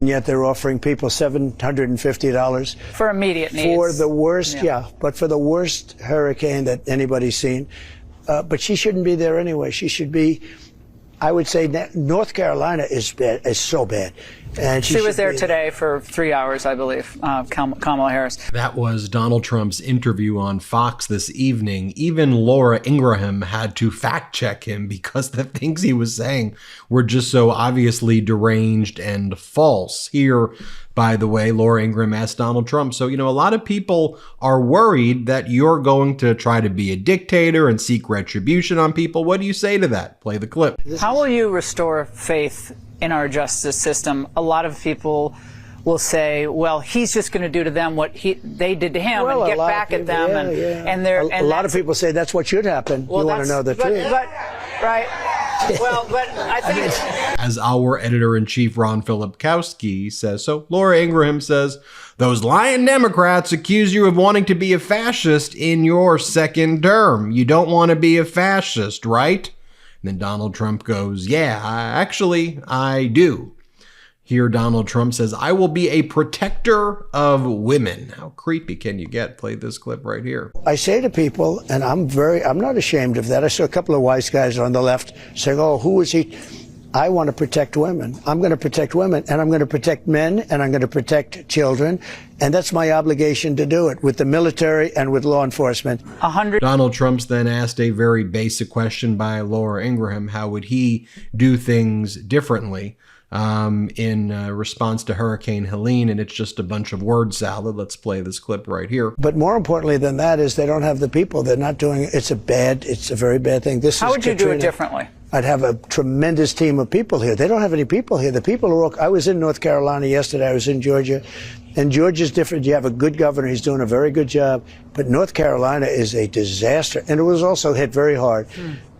Yet they're offering people $750 for immediate needs. For the worst, but for the worst hurricane that anybody's seen. But she shouldn't be there anyway. She should be, I would say, North Carolina is bad, is so bad. And she was there today for 3 hours, I believe, Kamala Harris. That was Donald Trump's interview on Fox this evening. Even Laura Ingraham had to fact check him because the things he was saying were just so obviously deranged and false. Here, by the way, Laura Ingraham asked Donald Trump, so, a lot of people are worried that you're going to try to be a dictator and seek retribution on people. What do you say to that? Play the clip. How will you restore faith in our justice system? A lot of people will say, well, he's just going to do to them what they did to him and get back at them. And a lot of people say that's what should happen. You want to know the truth. Right. Well, but I think... As our editor-in-chief, Ron Filipkowski, says, so Laura Ingraham says, those lying Democrats accuse you of wanting to be a fascist in your second term. You don't want to be a fascist, right? And then Donald Trump goes, yeah, actually, I do. Here, Donald Trump says, I will be a protector of women. How creepy can you get? Play this clip right here. I say to people, and I'm not ashamed of that. I saw a couple of wise guys on the left saying, oh, who is he? I want to protect women. I'm going to protect women, and I'm going to protect men, and I'm going to protect children. And that's my obligation to do it with the military and with law enforcement. Donald Trump's then asked a very basic question by Laura Ingraham. How would he do things differently in response to Hurricane Helene? And it's just a bunch of word salad. Let's play this clip right here. But more importantly than that is they don't have the people. They're not doing it. It's a very bad thing. How would you do it differently? I'd have a tremendous team of people here. They don't have any people here. The people are all, I was in North Carolina yesterday. I was in Georgia. And Georgia's different. You have a good governor. He's doing a very good job. But North Carolina is a disaster. And it was also hit very hard.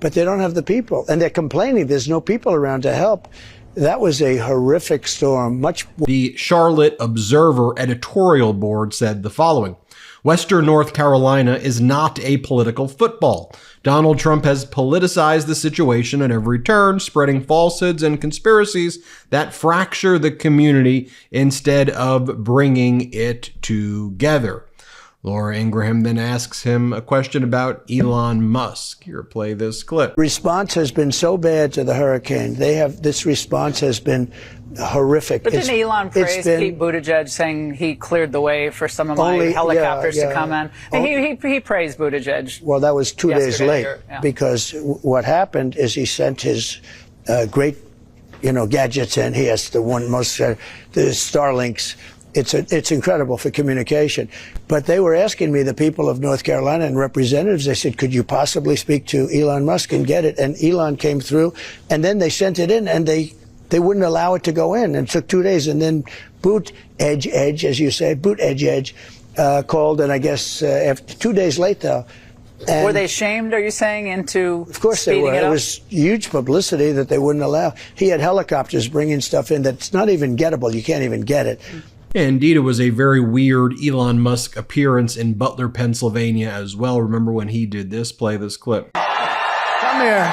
But they don't have the people. And they're complaining there's no people around to help. That was a horrific storm. The Charlotte Observer editorial board said the following. Western North Carolina is not a political football. Donald Trump has politicized the situation at every turn, spreading falsehoods and conspiracies that fracture the community instead of bringing it together. Laura Ingraham then asks him a question about Elon Musk. Here, play this clip. Response has been so bad to the hurricane. This response has been horrific. But didn't Elon praise Pete Buttigieg, saying he cleared the way for some of my helicopters to come in? He praised Buttigieg. Well, that was 2 days late because what happened is he sent his great, gadgets in. He has the Starlinks. It's incredible for communication. But they were asking me, the people of North Carolina and representatives, they said, could you possibly speak to Elon Musk and get it? And Elon came through, and then they sent it in, and they wouldn't allow it to go in. And it took 2 days, and then Buttigieg, as you say, Buttigieg called, and I guess after 2 days late, though. And were they shamed, are you saying, into Of course they were. It was huge publicity that they wouldn't allow. He had helicopters bringing stuff in that's not even gettable. You can't even get it. Indeed, it was a very weird Elon Musk appearance in Butler, Pennsylvania as well. Remember when he did this? Play this clip. Come here.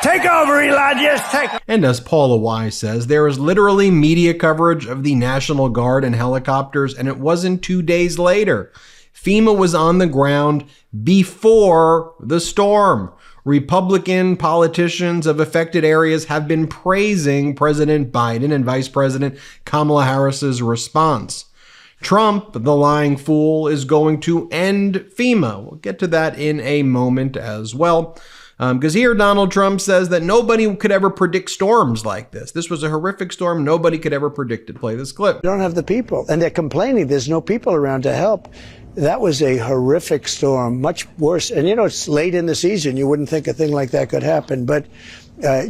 Take over, Elon. Just take over. And as Paula Y says, there is literally media coverage of the National Guard and helicopters, and it wasn't 2 days later. FEMA was on the ground before the storm. Republican politicians of affected areas have been praising President Biden and Vice President Kamala Harris's response. Trump, the lying fool, is going to end FEMA. We'll get to that in a moment as well. Because here Donald Trump says that nobody could ever predict storms like this. This was a horrific storm. Nobody could ever predict it. Play this clip. They don't have the people. And they're complaining there's no people around to help. That was a horrific storm, much worse. And, it's late in the season. You wouldn't think a thing like that could happen. But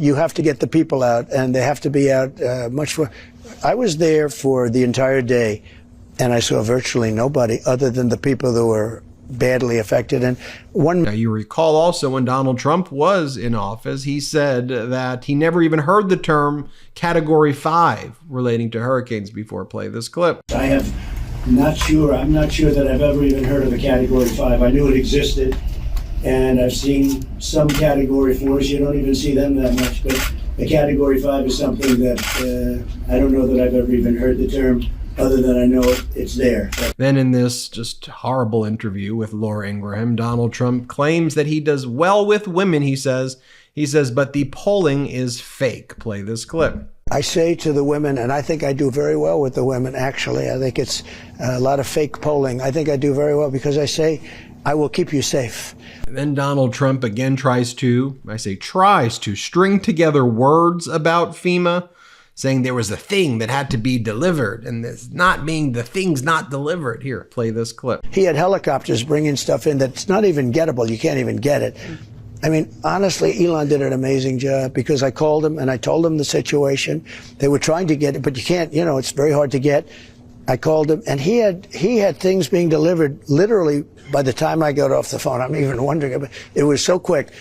you have to get the people out, and they have to be out much more. I was there for the entire day, and I saw virtually nobody other than the people that were badly affected. And Now, you recall also when Donald Trump was in office, he said that he never even heard the term Category 5 relating to hurricanes before. Play this clip. I'm not sure that I've ever even heard of a Category 5. I knew it existed, and I've seen some Category 4s. You don't even see them that much, but A Category 5 is something that I don't know that I've ever even heard the term, other than I know it's there. Then in this just horrible interview with Laura Ingraham, Donald Trump claims that he does well with women, he says, but the polling is fake. Play this clip. I say to the women, and I think I do very well with the women, actually. I think it's a lot of fake polling. I think I do very well because I say, I will keep you safe. Then Donald Trump again tries to string together words about FEMA, saying there was a thing that had to be delivered, and this not being the thing's not delivered. Here, play this clip. He had helicopters bringing stuff in that's not even gettable. You can't even get it. I mean, honestly, Elon did an amazing job because I called him and I told him the situation. They were trying to get it, but you can't, it's very hard to get. I called him and he had things being delivered literally by the time I got off the phone. I'm even wondering, it was so quick.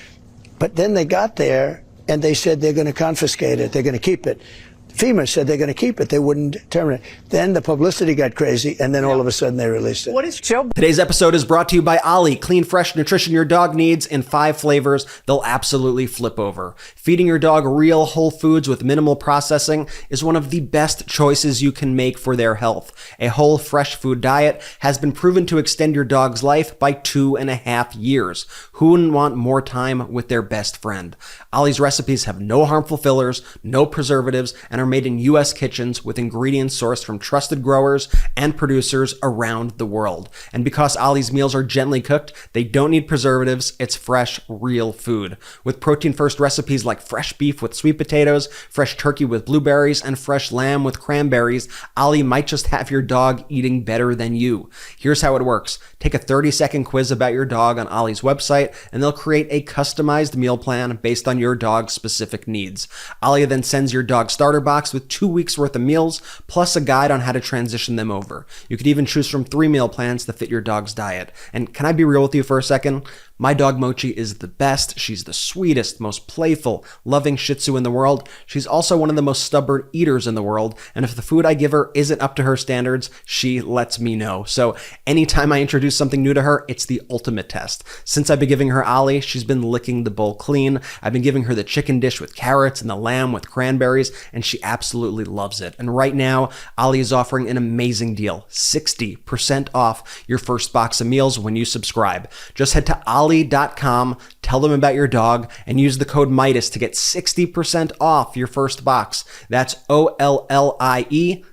But then they got there and they said they're going to confiscate it. They're going to keep it. FEMA said they're going to keep it. They wouldn't terminate. Then the publicity got crazy, and then all of a sudden they released it. What is Joe? Today's episode is brought to you by Ollie. Clean, fresh nutrition your dog needs in 5 flavors they'll absolutely flip over. Feeding your dog real whole foods with minimal processing is one of the best choices you can make for their health. A whole fresh food diet has been proven to extend your dog's life by 2.5 years. Who wouldn't want more time with their best friend? Ollie's recipes have no harmful fillers, no preservatives, and are made in U.S. kitchens with ingredients sourced from trusted growers and producers around the world. And because Ollie's meals are gently cooked, they don't need preservatives. It's fresh, real food. With protein-first recipes like fresh beef with sweet potatoes, fresh turkey with blueberries, and fresh lamb with cranberries, Ollie might just have your dog eating better than you. Here's how it works. Take a 30-second quiz about your dog on Ollie's website, and they'll create a customized meal plan based on your dog's specific needs. Ollie then sends your dog starter box with 2 weeks worth of meals, plus a guide on how to transition them over. You could even choose from 3 meal plans to fit your dog's diet. And can I be real with you for a second? My dog Mochi is the best. She's the sweetest, most playful, loving Shih Tzu in the world. She's also one of the most stubborn eaters in the world. And if the food I give her isn't up to her standards, she lets me know. So anytime I introduce something new to her, it's the ultimate test. Since I've been giving her Ollie, she's been licking the bowl clean. I've been giving her the chicken dish with carrots and the lamb with cranberries, and she absolutely loves it. And right now, Ollie is offering an amazing deal, 60% off your first box of meals when you subscribe. Just head to Ollie.com, tell them about your dog, and use the code Meidas to get 60% off your first box. That's OLLIE.com,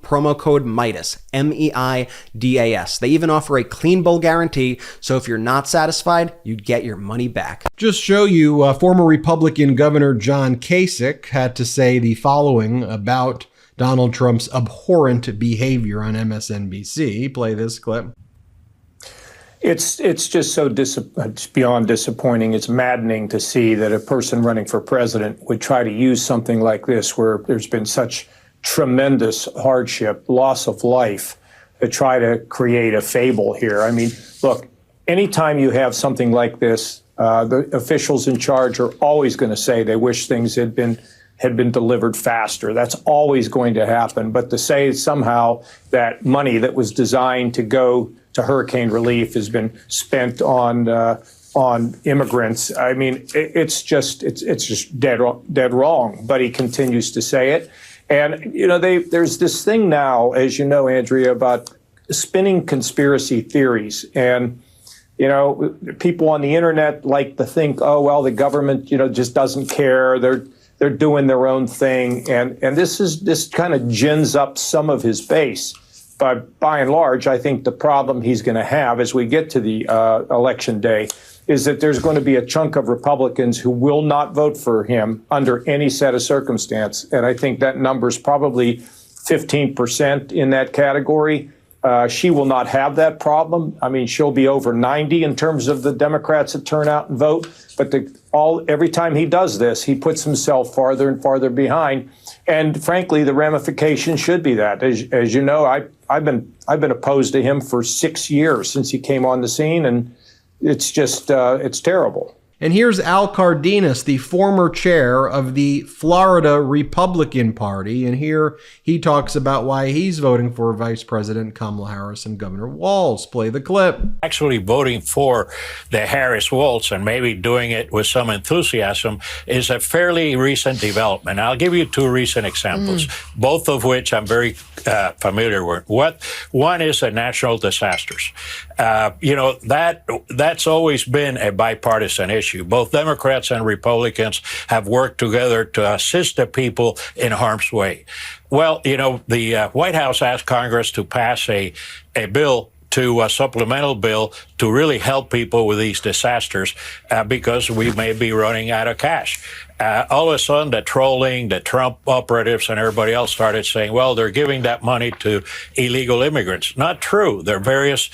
promo code Meidas, MEIDAS. They even offer a clean bowl guarantee, so if you're not satisfied, you get your money back. Just show you former Republican Governor John Kasich had to say the following about Donald Trump's abhorrent behavior on MSNBC. Play this clip. It's just so it's beyond disappointing. It's maddening to see that a person running for president would try to use something like this, where there's been such tremendous hardship, loss of life, to try to create a fable here. I mean, look, anytime you have something like this, the officials in charge are always going to say they wish things had been delivered faster. That's always going to happen. But to say somehow that money that was designed to go to hurricane relief has been spent on immigrants, I mean, it's just dead wrong. But he continues to say it, and there's this thing now, as you know, Andrea, about spinning conspiracy theories, and people on the internet like to think, oh well, the government just doesn't care. They're doing their own thing, and this kind of gins up some of his base. But by and large, I think the problem he's going to have as we get to the election day is that there's going to be a chunk of Republicans who will not vote for him under any set of circumstance. And I think that number's probably 15% in that category. She will not have that problem. I mean, she'll be over 90 in terms of the Democrats that turn out and vote. But every time he does this, he puts himself farther and farther behind. And frankly, the ramification should be that. As you know, I've been opposed to him for 6 years since he came on the scene, and it's just it's terrible. And here's Al Cardenas, the former chair of the Florida Republican Party. And here he talks about why he's voting for Vice President Kamala Harris and Governor Walz. Play the clip. Actually voting for the Harris-Walz and maybe doing it with some enthusiasm is a fairly recent development. I'll give you two recent examples, both of which I'm very familiar with. One is the natural disasters. That's always been a bipartisan issue. Both Democrats and Republicans have worked together to assist the people in harm's way. Well, the White House asked Congress to pass a supplemental bill to really help people with these disasters because we may be running out of cash. All of a sudden, the trolling, the Trump operatives and everybody else started saying, well, they're giving that money to illegal immigrants. Not true. There are various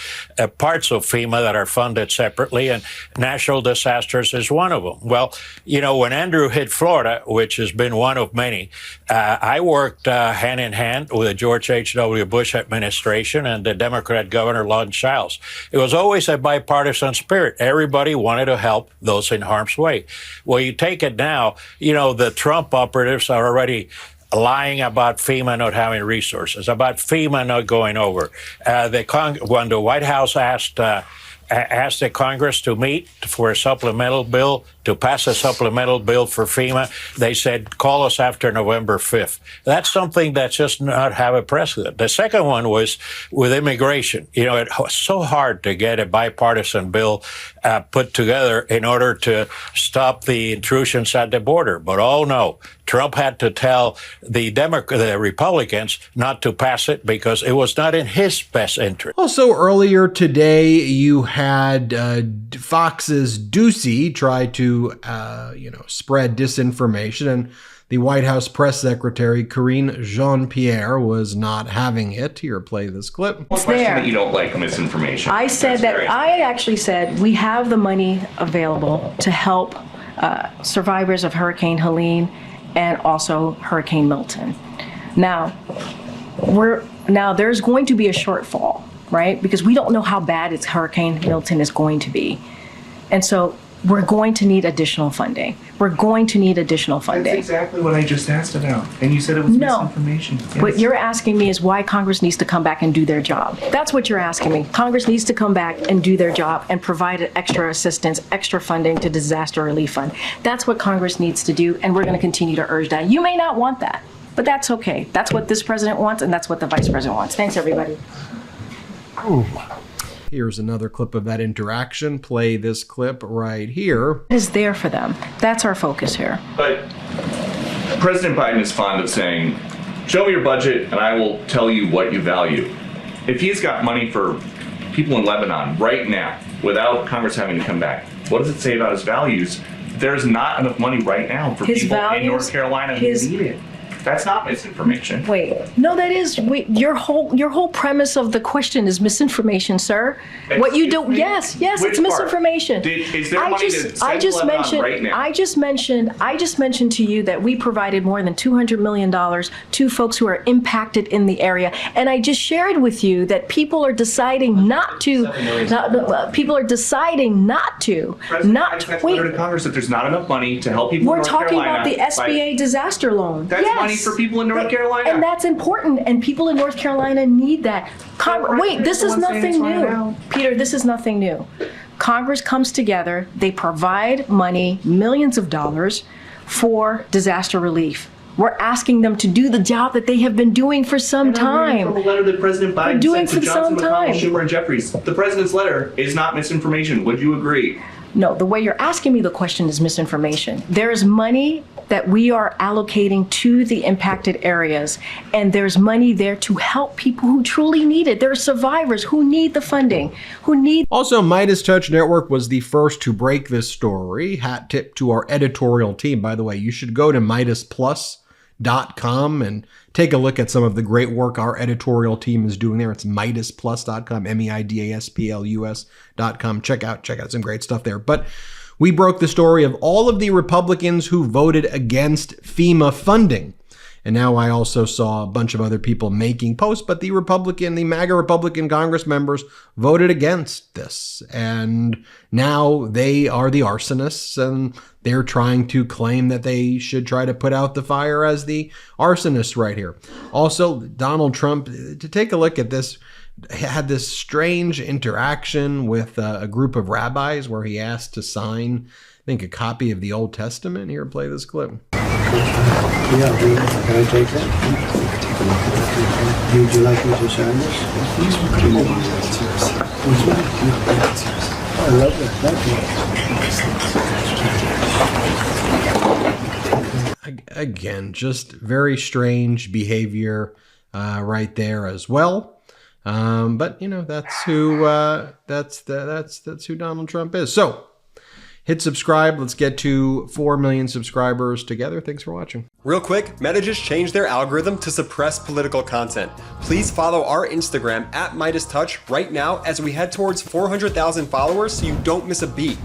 parts of FEMA that are funded separately, and natural disasters is one of them. Well, when Andrew hit Florida, which has been one of many, I worked hand in hand with the George H.W. Bush administration and the Democrat Governor Lon Childs. It was always a bipartisan spirit. Everybody wanted to help those in harm's way. Well, you take it now, the Trump operatives are already lying about FEMA not having resources, about FEMA not going over. When the White House asked the Congress to meet for a supplemental bill, to pass a supplemental bill for FEMA, they said, call us after November 5th. That's something that's just not have a precedent. The second one was with immigration. It was so hard to get a bipartisan bill put together in order to stop the intrusions at the border. But oh no, Trump had to tell the Republicans not to pass it because it was not in his best interest. Also earlier today, you had Fox's Ducey try to spread disinformation, and the White House press secretary Karine Jean-Pierre was not having it. Here, play this clip. It's there. That you don't like misinformation. I actually said we have the money available to help survivors of Hurricane Helene and also Hurricane Milton. Now there's going to be a shortfall, right? Because we don't know how bad Hurricane Milton is going to be. And so we're going to need additional funding. That's exactly what I just asked about. And you said it was misinformation. Yes. What you're asking me is why Congress needs to come back and do their job. That's what you're asking me. Congress needs to come back and do their job and provide extra assistance, extra funding to disaster relief fund. That's what Congress needs to do, and we're going to continue to urge that. You may not want that, but that's okay. That's what this president wants, and that's what the vice president wants. Thanks, everybody. Ooh. Here's another clip of that interaction. Play this clip right here. It is there for them. That's our focus here. But President Biden is fond of saying, show me your budget and I will tell you what you value. If he's got money for people in Lebanon right now, without Congress having to come back, what does it say about his values? There's not enough money right now for people in North Carolina who need it. That's not misinformation. Wait, no, that is. Your whole premise of the question is misinformation, sir. What you do? Yes, it's misinformation. Is there money to send to Lebanon right now? I just mentioned to you that we provided more than $200 million to folks who are impacted in the area, and I just shared with you that people are deciding not to. People are deciding not to. Wait. To Congress that there's not enough money to help people. We're talking about the SBA disaster loan. That's money for people in North Carolina. And that's important, and people in North Carolina need that. Wait, this is nothing new. Peter, this is nothing new. Congress comes together, they provide money, millions of dollars, for disaster relief. We're asking them to do the job that they have been doing for some time. From a letter that President Biden sent to Johnson, McConnell, Schumer, and Jeffries. The president's letter is not misinformation. Would you agree? No, the way you're asking me the question is misinformation. There's money that we are allocating to the impacted areas, and there's money there to help people who truly need it. There are survivors who need the funding, Also, MeidasTouch Network was the first to break this story. Hat tip to our editorial team. By the way, you should go to MeidasPlus.com and take a look at some of the great work our editorial team is doing there. It's MeidasPlus.com, MeidasPlus.com. Check out some great stuff there. But we broke the story of all of the Republicans who voted against FEMA funding. And now I also saw a bunch of other people making posts, but the MAGA Republican Congress members voted against this. And now they are the arsonists, and they're trying to claim that they should try to put out the fire as the arsonists right here. Also, Donald Trump, to take a look at this, had this strange interaction with a group of rabbis where he asked to sign, I think, a copy of the Old Testament. Here, play this clip. Yeah, can I take that? Would you like me to sign this? I love that. Thank you. Again, just very strange behavior right there as well. But you know, that's who that's who Donald Trump is. So hit subscribe. Let's get to 4 million subscribers together. Thanks for watching. Real quick, Meta just changed their algorithm to suppress political content. Please follow our Instagram @MeidasTouch right now as we head towards 400,000 followers so you don't miss a beat.